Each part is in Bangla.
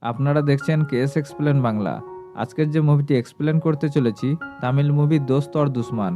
আপনারা দেখছেন কেএস এক্সপ্লেন বাংলা। আজকের যে মুভিটি এক্সপ্লেন করতে চলেছি, তামিল মুভি দোস্ত অর দুশমান।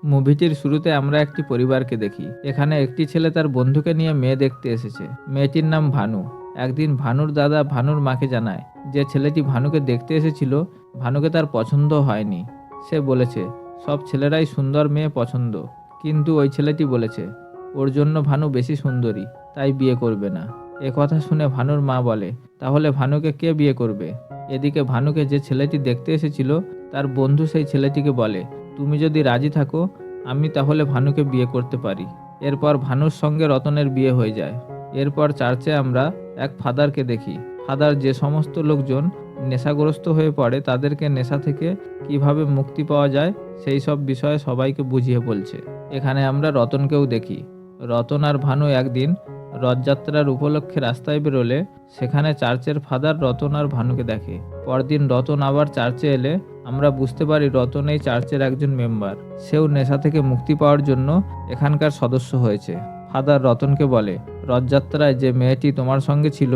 মুভিটির শুরুতে আমরা একটি পরিবারকে দেখি। এখানে একটি ছেলে তার বন্ধুকে নিয়ে মেয়ে দেখতে এসেছে। মেয়েটির নাম ভানু। একদিন ভানুর দাদা ভানুর মাকে জানায় যে ছেলেটি ভানুকে দেখতে এসেছিল, ভানুকে তার পছন্দ হয়নি। সে বলেছে সব ছেলেরাই সুন্দর মেয়ে পছন্দ, কিন্তু ওই ছেলেটি বলেছে ওর জন্য ভানু বেশি সুন্দরী, তাই বিয়ে করবে না। এ কথা শুনে ভানুর মা বলে, তাহলে ভানুকে কে বিয়ে করবে? এদিকে ভানুকে যে ছেলেটি দেখতে এসেছিল, তার বন্ধু সেই ছেলেটিকে বলে, তুমি যদি রাজি থাকো আমি তাহলে ভানুকে বিয়ে করতে পারি। এরপর ভানুর সঙ্গে রতনের বিয়ে হয়ে যায়। এরপর চার্চে আমরা এক ফাদারকে দেখি। ফাদার যে সমস্ত লোকজন নেশাগ্রস্ত হয়ে পড়ে তাদেরকে নেশা থেকে কিভাবে মুক্তি পাওয়া যায় সেই সব বিষয়ে সবাইকে বুঝিয়ে বলছে। এখানে আমরা রতনকেও দেখি। রতন আর ভানু একদিন রথযাত্রার উপলক্ষে রাস্তায় বেরোলে সেখানে চার্চের ফাদার রতন আর ভানুকে দেখে। পরদিন রতন আবার চার্চে এলে আমরা বুঝতে পারি রতন এই চার্চের একজন মেম্বার। সেও নেশা থেকে মুক্তি পাওয়ার জন্য এখানকার সদস্য হয়েছে। ফাদার রতনকে বলে, রথযাত্রায় যে মেয়েটি তোমার সঙ্গে ছিল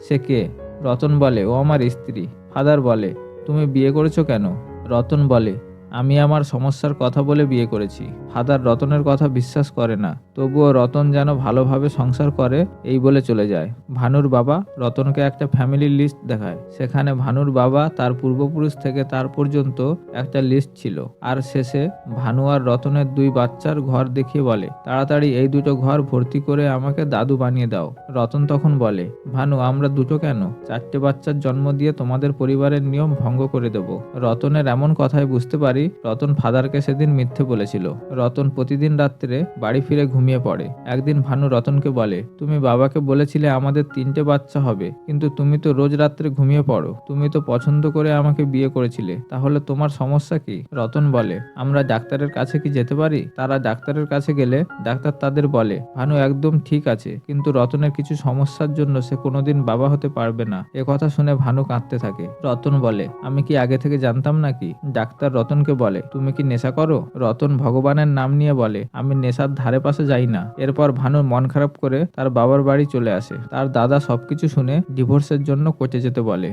সে কে? রতন বলে, ও আমার স্ত্রী। ফাদার বলে, তুমি বিয়ে করেছো কেন? রতন বলে, আমি আমার সমস্যার কথা বলে বিয়ে করেছি। ফাদার রতনের কথা বিশ্বাস করে না, তবুও রতন যেন ভালোভাবে সংসার করে এই বলে চলে যায়। ভানুর বাবা রতনকে একটা ফ্যামিলি লিস্ট দেখায়। সেখানে ভানুর বাবা তার পূর্বপুরুষ থেকে তার পর্যন্ত একটা লিস্ট ছিল। আর শেষে ভানু আর রতনের দুই বাচ্চার ঘর দেখিয়ে বলে, তাড়াতাড়ি এই দুটো ঘর ভর্তি করে আমাকে দাদু বানিয়ে দাও। রতন তখন বলে, ভানু আমরা দুটো কেন, 4টে বাচ্চার জন্ম দিয়ে তোমাদের পরিবারের নিয়ম ভঙ্গ করে দেব। রতনের এমন কথায় বুঝতে পারি রতন ফাদারকে সেদিন মিথ্যে বলেছিল। রতন প্রতিদিন রাত্রে বাড়ি ফিরে ঘুমিয়ে পড়ে। একদিন ভানু রতনকে বলে, তুমি বাবাকে বলেছিলে আমাদের 3টে বাচ্চা হবে, কিন্তু তুমি তো রোজ রাত্রে ঘুমিয়ে পড়ো। তুমি তো পছন্দ করে আমাকে বিয়ে করেছিলে, তাহলে তোমার সমস্যা কি? রতন বলে, আমরা ডাক্তারের কাছে কি যেতে পারি? তারা ডাক্তারের কাছে গেলে ডাক্তার তাদের বলে, ভানু একদম ঠিক আছে, কিন্তু রতনের কিছু সমস্যার জন্য সে কোনোদিন বাবা হতে পারবে না। এ কথা শুনে ভানু কাঁদতে থাকে। রতন বলে, আমি কি আগে থেকে জানতাম নাকি? ডাক্তার রতনকে বলে, তুমি কি নেশা করো? রতন ভগবানের নাম নিয়ে বলে, আমি নেশার ধারে পাশে যাই না। এরপর ভানু মন খারাপ করে তার বাবার বাড়ি চলে আসে। তার দাদা সবকিছু শুনে ডিভোর্সের জন্য কোর্টে যেতে বলে।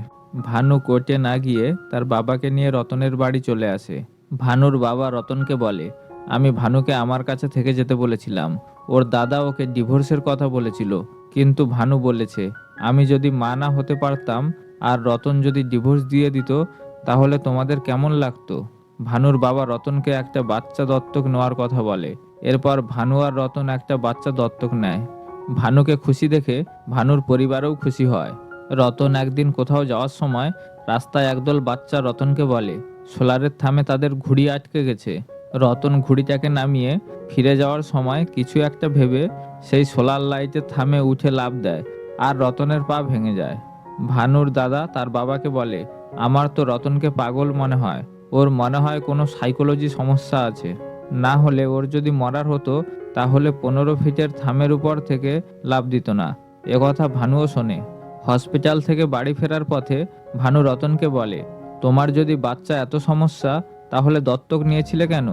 ভানু কোর্টে না গিয়ে তার বাবাকে নিয়ে রতনের বাড়ি চলে আসে। ভানুর বাবা রতনকে বলে, আমি ভানুকে আমার কাছে থেকে যেতে বলেছিলাম। ওর দাদা ওকে ডিভোর্সের কথা বলেছিল, কিন্তু ভানু বলেছে আমি যদি মা না হতে পারতাম আর রতন যদি ডিভোর্স দিয়ে দিত তাহলে তোমাদের কেমন লাগতো? ভানুর বাবা রতনকে একটা বাচ্চা দত্তক নেওয়ার কথা বলে। এরপর ভানু আর রতন একটা বাচ্চা দত্তক নেয়। ভানুকে খুশি দেখে ভানুর পরিবারও খুশি হয়। রতন একদিন কোথাও যাওয়ার সময় রাস্তায় একদল বাচ্চা রতনকে বলে, সোলারের থামে তাদের ঘুড়ি আটকে গেছে। রতন ঘুড়িটাকে নামিয়ে ফিরে যাওয়ার সময় কিছু একটা ভেবে সেই সোলার লাইটের থামে উঠে লাফ দেয়, আর রতনের পা ভেঙে যায়। ভানুর দাদা তার বাবাকে বলে, আমার তো রতনকে পাগল মনে হয়, ওর মনে হয় কোনো সাইকোলজি সমস্যা আছে, না হলে ওর যদি মরার হতো তাহলে 15 ফিটের থামের উপর থেকে লাফ দিত না। একথা ভানুও শোনে। হসপিটাল থেকে বাড়ি ফেরার পথে ভানু রতনকে বলে, তোমার যদি বাচ্চা এত সমস্যা তাহলে দত্তক নিয়েছিলে কেন?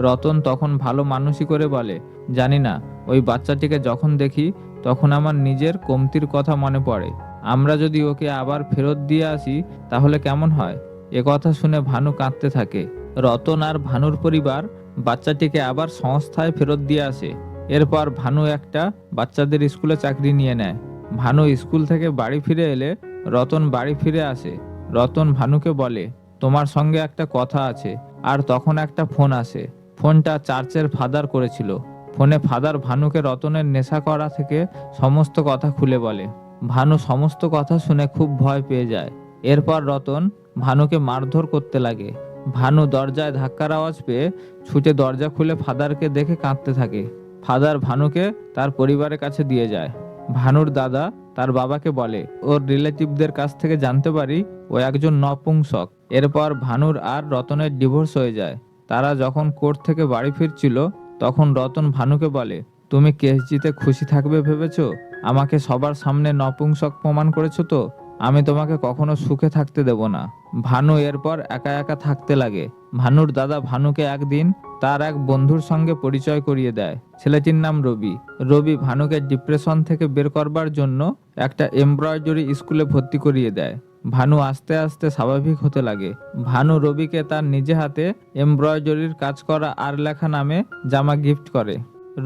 রতন তখন ভালো মানুষই করে বলে, জানি না, ওই বাচ্চাটিকে যখন দেখি তখন আমার নিজের কমতির কথা মনে পড়ে। আমরা যদি ওকে আবার ফেরত দিয়ে আসি তাহলে কেমন হয়? একথা শুনে ভানু কাঁদতে থাকে। রতন আর ভানুর পরিবার বাচ্চাটিকে আবার সংস্থায় ফেরত দিয়ে আসে। এরপর ভানু একটা বাচ্চাদের স্কুলে চাকরি নিয়ে নেয়। ভানু স্কুল থেকে বাড়ি ফিরে এলে রতন বাড়ি ফিরে আসে। রতন ভানুকে বলে, তোমার সঙ্গে একটা কথা আছে। আর তখন একটা ফোন আসে। ফোনটা চার্চের ফাদার করেছিল। ফোনে ফাদার ভানুকে রতনের নেশা করা থেকে সমস্ত কথা খুলে বলে। ভানু সমস্ত কথা শুনে খুব ভয় পেয়ে যায়। এরপর রতন ভানুকে মারধর করতে লাগে। ভানু দরজায় ধাক্কার আওয়াজ পেয়ে ছুটে দরজা খুলে ফাদারকে দেখে কাঁদতে থাকে। ফাদার ভানুকে তার পরিবারের কাছে দিয়ে যায়। ভানুর দাদা তার বাবাকে বলে, ওর রিলেটিভদের কাছ থেকে জানতে পারি ও একজন নপুংসক। এরপর ভানুর আর রতনের ডিভোর্স হয়ে যায়। তারা যখন কোর্ট থেকে বাড়ি ফিরছিল তখন রতন ভানুকে বলে, তুমি কেস জিতে খুশি থাকবে ভেবেছো? আমাকে সবার সামনে নপুংসক প্রমাণ করেছো তো? আমি তোমাকে কখনো সুখে থাকতে দেব না। ভানু এরপর একা একা থাকতে লাগে। ভানুর দাদা ভানুকে একদিন তার এক বন্ধুর সঙ্গে পরিচয় করিয়ে দেয়। ছেলেটির নাম রবি। রবি ভানুকে ডিপ্রেশন থেকে বের করবার জন্য একটা এমব্রয়ডারি স্কুলে ভর্তি করিয়ে দেয়। ভানু আস্তে আস্তে স্বাভাবিক হতে লাগে। ভানু রবিকে তার নিজে হাতে এমব্রয়ডারির কাজ করা আর লেখা নামে জামা গিফট করে।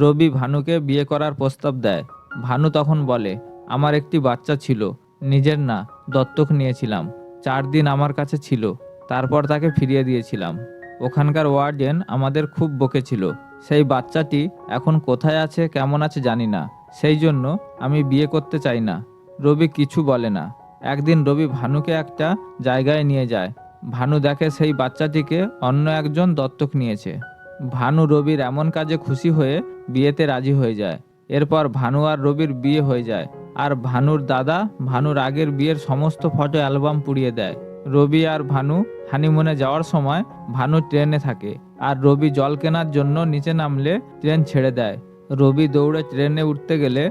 রবি ভানুকে বিয়ে করার প্রস্তাব দেয়। ভানু তখন বলে, আমার একটি বাচ্চা ছিল, নিজের না, দত্তক নিয়েছিলাম। 4 দিন আমার কাছে ছিল, তারপর তাকে ফিরিয়ে দিয়েছিলাম। ওখানকার ওয়ার্ডেন আমাদের খুব বকেছিল। সেই বাচ্চাটি এখন কোথায় আছে, কেমন আছে জানি না, সেই জন্য আমি বিয়ে করতে চাই না। রবি কিছু বলে না। একদিন রবি ভানুকে একটা জায়গায় নিয়ে যায়। ভানু দেখে সেই বাচ্চাটিকে অন্য একজন দত্তক নিয়েছে। ভানু রবির এমন কাজে খুশি হয়ে বিয়েতে রাজি হয়ে যায়। এরপর ভানু আর রবির বিয়ে হয়ে যায়। আর ভানুর দাদা ভানুর আগের বিয়ের সমস্ত ফটো অ্যালবাম পুড়িয়ে দেয়। রবি আর ভানু হানিমুনে যাওয়ার সময় ভানু ট্রেনে থাকে, আর রবি জল কেনার জন্য নিচে নামলে ট্রেন ছেড়ে দেয়। রবি দৌড়ে ট্রেনে উঠতে গেলে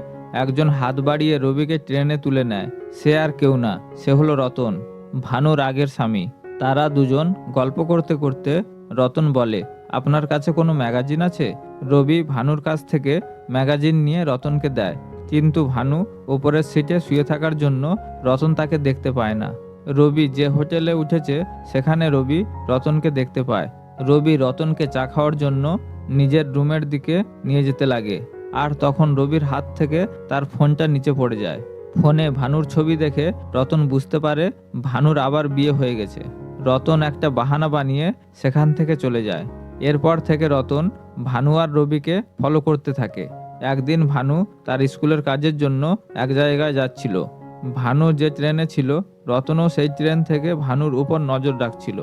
একজন হাত বাড়িয়ে রবিকে ট্রেনে তুলে নেয়। সে আর কেউ না, সে হলো রতন, ভানুর আগের স্বামী। তারা দুজন গল্প করতে করতে রতন বলে, আপনার কাছে কোনো ম্যাগাজিন আছে? রবি ভানুর কাছ থেকে ম্যাগাজিন নিয়ে রতনকে দেয়, কিন্তু ভানু ওপরের সিটে শুয়ে থাকার জন্য রতন তাকে দেখতে পায় না। রবি যে হোটেলে উঠেছে সেখানে রবি রতনকে দেখতে পায়। রবি রতনকে চা খাওয়ার জন্য নিজের রুমের দিকে নিয়ে যেতে লাগে, আর তখন রবির হাত থেকে তার ফোনটা নিচে পড়ে যায়। ফোনে ভানুর ছবি দেখে রতন বুঝতে পারে ভানুর আবার বিয়ে হয়ে গেছে। রতন একটা বাহানা বানিয়ে সেখান থেকে চলে যায়। এরপর থেকে রতন ভানু আর রবিকে ফলো করতে থাকে। একদিন ভানু তার স্কুলের কাজের জন্য এক জায়গায় যাচ্ছিল। ভানু যে ট্রেনে ছিল, রতনও সেই ট্রেন থেকে ভানুর উপর নজর রাখছিল।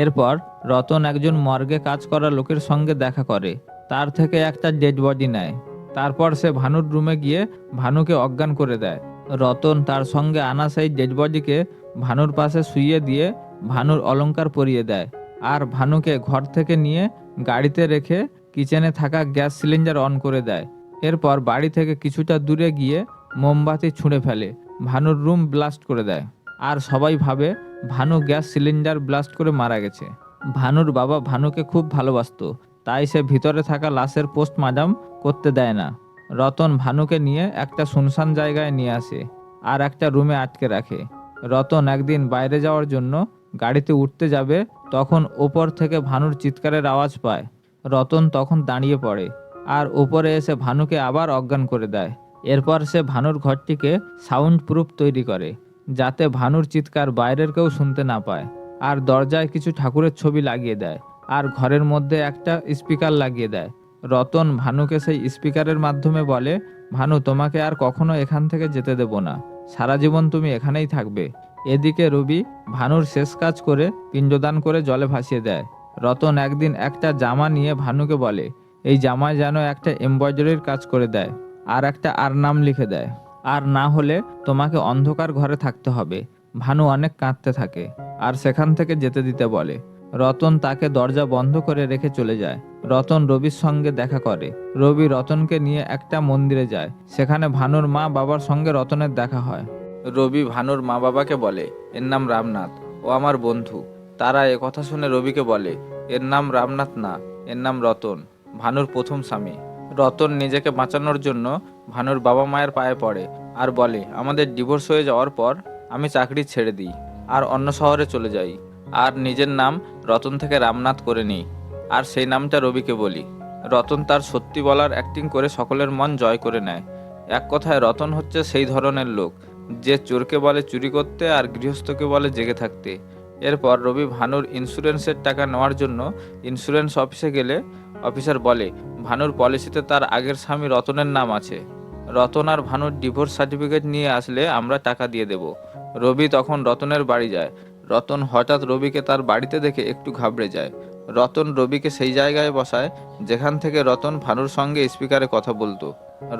এরপর রতন একজন মর্গে কাজ করা লোকের সঙ্গে দেখা করে, তার থেকে একটা ডেড বডি নেয়। তারপর সে ভানুর রুমে গিয়ে ভানুকে অজ্ঞান করে দেয়। রতন তার সঙ্গে আনা সেই ডেড বডিকে ভানুর পাশে শুইয়ে দিয়ে ভানুর অলংকার পরিয়ে দেয়, আর ভানুকে ঘর থেকে নিয়ে গাড়িতে রেখে কিচেনে থাকা গ্যাস সিলিন্ডার অন করে দেয়। এরপর বাড়ি থেকে কিছুটা দূরে গিয়ে মোমবাতি ছুঁড়ে ফেলে, ভানুর রুম ব্লাস্ট করে দেয়। আর সবাই ভাবে ভানু গ্যাস সিলিন্ডার ব্লাস্ট করে মারা গেছে। ভানুর বাবা ভানুকে খুব ভালোবাসতো, তাই সে ভিতরে থাকা লাশের পোস্টমর্টম করতে দেয় না। রতন ভানুকে নিয়ে একটা শুনশান জায়গায় নিয়ে আসে আর একটা রুমে আটকে রাখে। রতন একদিন বাইরে যাওয়ার জন্য গাড়িতে উঠতে যাবে, তখন ওপর থেকে ভানুর চিৎকারের আওয়াজ পায়। রতন তখন দাঁড়িয়ে পড়ে আর ওপরে এসে ভানুকে আবার অজ্ঞান করে দেয়। এরপর সে ভানুর ঘরটিকে সাউন্ড প্রুফ তৈরি করে, যাতে ভানুর চিৎকার বাইরের কেউ শুনতে না পায়। আর দরজায় কিছু ঠাকুরের ছবি লাগিয়ে দেয়, আর ঘরের মধ্যে একটা স্পিকার লাগিয়ে দেয়। রতন ভানুকে সেই স্পিকারের মাধ্যমে বলে, ভানু, তোমাকে আর কখনো এখান থেকে যেতে দেব না, সারা জীবন তুমি এখানেই থাকবে। এদিকে রবি ভানুর শেষ কাজ করে পিণ্ডদান করে জলে ভাসিয়ে দেয়। রতন একদিন একটা জামা নিয়ে ভানুকে বলে, এই জামায় যেন একটা এমব্রয়ডারির কাজ করে দেয় আর একটা আর নাম লিখে দেয়, আর না হলে তোমাকে অন্ধকার ঘরে থাকতে হবে। ভানু অনেক কাঁদতে থাকে আর সেখান থেকে যেতে দিতে বলে। রতন তাকে দরজা বন্ধ করে রেখে চলে যায়। রতন রবির সঙ্গে দেখা করে। রবি রতনকে নিয়ে একটা মন্দিরে যায়। সেখানে ভানুর মা বাবার সঙ্গে রতনের দেখা হয়। রবি ভানুর মা বাবাকে বলে, এর নাম রামনাথ, ও আমার বন্ধু। তারা কথা শুনে রবিকে বলে, এর নাম রামনাথ না, এর নাম রতন, ভানুর প্রথম স্বামী। রতন নিজেকে বাঁচানোর জন্য ভানুর বাবা মায়ের পায়ে পড়ে আর বলে, আমাদের ডিভোর্স হয়ে যাওয়ার পর আমি চাকরি ছেড়ে দিই আর অন্য শহরে চলে যাই, আর নিজের নাম রতন থেকে রামনাথ করে নিই, আর সেই নামটা রবিকে বলি। রতন তার সত্যি বলার অ্যাক্টিং করে সকলের মন জয় করে নেয়। এক কথায় রতন হচ্ছে সেই ধরনের লোক যে চোরকে বলে চুরি করতে আর গৃহস্থকে বলে জেগে থাকতে। এরপর রবি ভানুর ইন্স্যুরেন্সের টাকা নেওয়ার জন্য ইন্স্যুরেন্স অফিসে গেলে অফিসার বলে, ভানুর পলিসিতে তার আগের স্বামী রতনের নাম আছে। রতন আর ভানুর ডিভোর্স সার্টিফিকেট নিয়ে আসলে আমরা টাকা দিয়ে দেব। রবি তখন রতনের বাড়ি যায়। রতন হঠাৎ রবিকে তার বাড়িতে দেখে একটু ঘাবড়ে যায়। রতন রবিকে সেই জায়গায় বসায় যেখান থেকে রতন ভানুর সঙ্গে স্পিকারে কথা বলতো।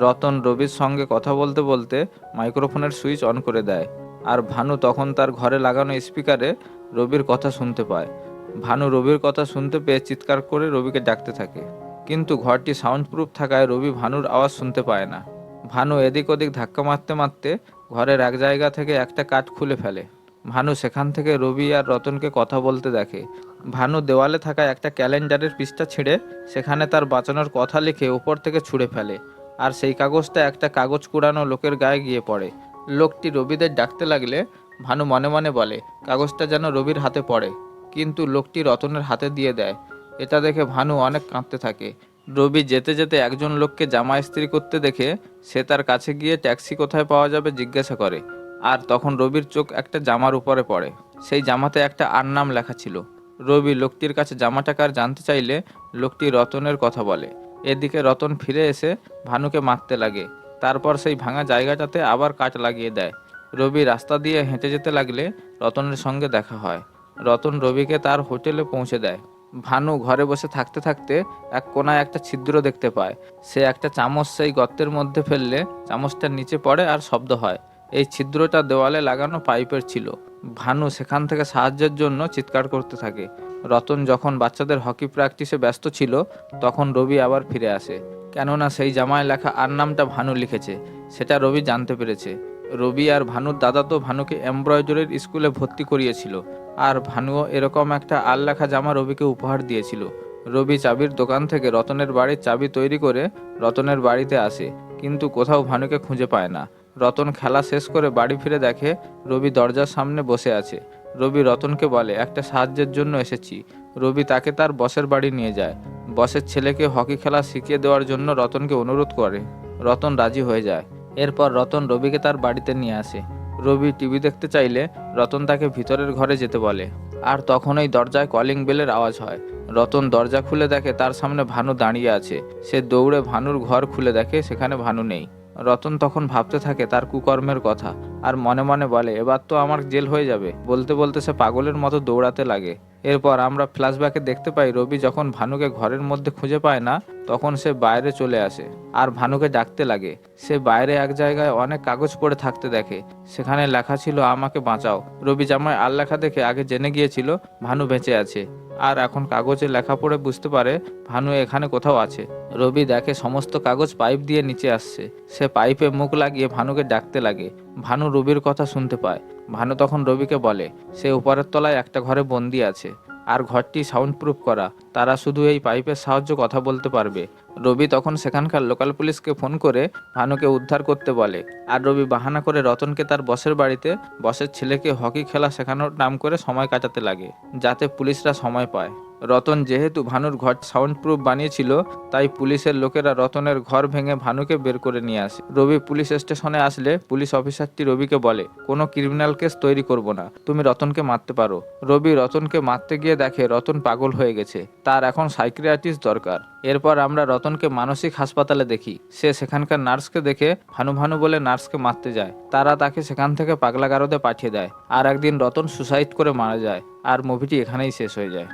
রতন রবির সঙ্গে কথা বলতে বলতে মাইক্রোফোনের সুইচ অন করে দেয়, আর ভানু তখন তার ঘরে লাগানো স্পিকারে রবির কথা শুনতে পায়। ভানু রবির কথা শুনতে পেয়ে চিৎকার করে রবিকে ডাকতে থাকে, কিন্তু ঘরটি সাউন্ড প্রুফ থাকায় রবি ভানুর আওয়াজ শুনতে পায় না। ভানু এদিক ওদিক ধাক্কা মারতে মারতে ঘরের এক জায়গা থেকে একটা কাঠ খুলে ফেলে। ভানু সেখান থেকে রবি আর রতনকে কথা বলতে দেখে। ভানু দেওয়ালে থাকা একটা ক্যালেন্ডারের পৃষ্ঠা ছিঁড়ে সেখানে তার বাঁচানোর কথা লিখে উপর থেকে ছুঁড়ে ফেলে, আর সেই কাগজটা একটা কাগজ কুড়ানো লোকের গায়ে গিয়ে পড়ে। লোকটি রবিদের ডাকতে লাগলে ভানু মনে মনে বলে, কাগজটা যেন রবির হাতে পড়ে, কিন্তু লোকটি রতনের হাতে দিয়ে দেয়। এটা দেখে ভানু অনেক কাঁদতে থাকে। রবি যেতে যেতে একজন লোককে জামা ইস্ত্রি করতে দেখে সে তার কাছে গিয়ে ট্যাক্সি কোথায় পাওয়া যাবে জিজ্ঞাসা করে। আর তখন রবির চোখ একটা জামার উপরে পড়ে। সেই জামাতে একটা আর নাম লেখা ছিল। রবি লোকটির কাছে জামাটা কার জানতে চাইলে লোকটি রতনের কথা বলে। এদিকে রতন ফিরে এসে ভানুকে মারতে লাগে। তারপর সেই ভাঙা জায়গাটাতে আবার কাট লাগিয়ে দেয়। রবি রাস্তা দিয়ে হেঁটে যেতে লাগলে রতনের সঙ্গে দেখা হয়। রতন রবিকে তার হোটেলে পৌঁছে দেয়। ভানু ঘরে বসে থাকতে থাকতে এক কোনায় একটা ছিদ্র দেখতে পায়। সে একটা চামচ সেই গর্তের মধ্যে ফেললে চামচটার নিচে পড়ে আর শব্দ হয়। এই ছিদ্রটা দেওয়ালে লাগানো পাইপের ছিল। ভানু সেখান থেকে সাহায্যের জন্য চিৎকার করতে থাকে। রতন যখন বাচ্চাদের হকি প্র্যাকটিসে ব্যস্ত ছিল তখন রবি আবার ফিরে আসে। কেননা সেই জামায় লেখা আর নামটা ভানু লিখেছে, সেটা রবি জানতে পেরেছে। রবি আর ভানুর দাদা তো ভানুকে এমব্রয়ডারির স্কুলে ভর্তি করিয়েছিল, আর ভানুও এরকম একটা আর লেখা জামা রবিকে উপহার দিয়েছিল। রবি চাবির দোকান থেকে রতনের বাড়ির চাবি তৈরি করে রতনের বাড়িতে আসে, কিন্তু কোথাও ভানুকে খুঁজে পায় না। রতন খেলা শেষ করে বাড়ি ফিরে দেখে রবি দরজার সামনে বসে আছে। রবি রতনকে বলে, একটা সাহায্যের জন্য এসেছি। রবি তাকে তার বসের বাড়ি নিয়ে যায়। বসের ছেলেকে হকি খেলা শিখিয়ে দেওয়ার জন্য রতনকে অনুরোধ করে। রতন রাজি হয়ে যায়। এরপর রতন রবিকে তার বাড়িতে নিয়ে আসে। রবি টিভি দেখতে চাইলে রতন তাকে ভিতরের ঘরে যেতে বলে। আর তখনই দরজায় কলিং বেলের আওয়াজ হয়। রতন দরজা খুলে দেখে তার সামনে ভানু দাঁড়িয়ে আছে। সে দৌড়ে ভানুর ঘর খুলে দেখে সেখানে ভানু নেই। রতন তখন ভাবতে থাকে তার কুকর্মের কথা, আর মনে মনে বলে, এবার তো আমার জেল হয়ে যাবে। বলতে বলতে সে পাগলের মতো দৌড়াতে লাগে। এরপর আমরা ফ্ল্যাশব্যাকে দেখতে পাই রবি যখন ভানুকে ঘরের মধ্যে খুঁজে পায় না তখন সে বাইরে চলে আসে আর ভানুকে ডাকতে লাগে। সে বাইরে এক জায়গায় অনেক কাগজ পড়ে থাকতে দেখে। সেখানে লেখা ছিল, আমাকে বাঁচাও। রবি জামায় আর লেখা দেখে আগে জেনে গিয়েছিল ভানু বেঁচে আছে, আর এখন কাগজে লেখা পড়ে বুঝতে পারে ভানু এখানে কোথাও আছে। রবি দেখে সমস্ত কাগজ পাইপ দিয়ে নিচে আসছে। সে পাইপে মুখ লাগিয়ে ভানুকে ডাকতে লাগে। ভানু রবির কথা শুনতে পায়। ভানু তখন রবিকে বলে সে উপরের তলায় একটা ঘরে বন্দি আছে, আর ঘরটি সাউন্ড প্রুফ করা। তারা শুধু এই পাইপের সাহায্যে কথা বলতে পারবে। রবি তখন সেখানকার লোকাল পুলিশকে ফোন করে ভানুকে উদ্ধার করতে বলে। আর রবি বাহানা করে রতনকে তার বসের বাড়িতে বসের ছেলেকে হকি খেলা শেখানোর নাম করে সময় কাটাতে লাগে, যাতে পুলিশরা সময় পায়। রতন যেহেতু ভানুর ঘর সাউন্ড প্রুফ বানিয়েছিল, তাই পুলিশের লোকেরা রতনের ঘর ভেঙে ভানুকে বের করে নিয়ে আসে। রবি পুলিশ স্টেশনে আসলে পুলিশ অফিসারটি রবিকে বলে, কোনো ক্রিমিনাল কেস তৈরি করব না, তুমি রতনকে মারতে পারো। রবি রতনকে মারতে গিয়ে দেখে রতন পাগল হয়ে গেছে, তার এখন সাইকিয়াট্রিস্ট দরকার। এরপর আমরা রতনকে মানসিক হাসপাতালে দেখি। সে সেখানকার নার্সকে দেখে ভানু ভানু বলে নার্সকে মারতে যায়। তারা তাকে সেখান থেকে পাগলাগারদে পাঠিয়ে দেয়। আর একদিন রতন সুসাইড করে মারা যায়। আর মুভিটি এখানেই শেষ হয়ে যায়।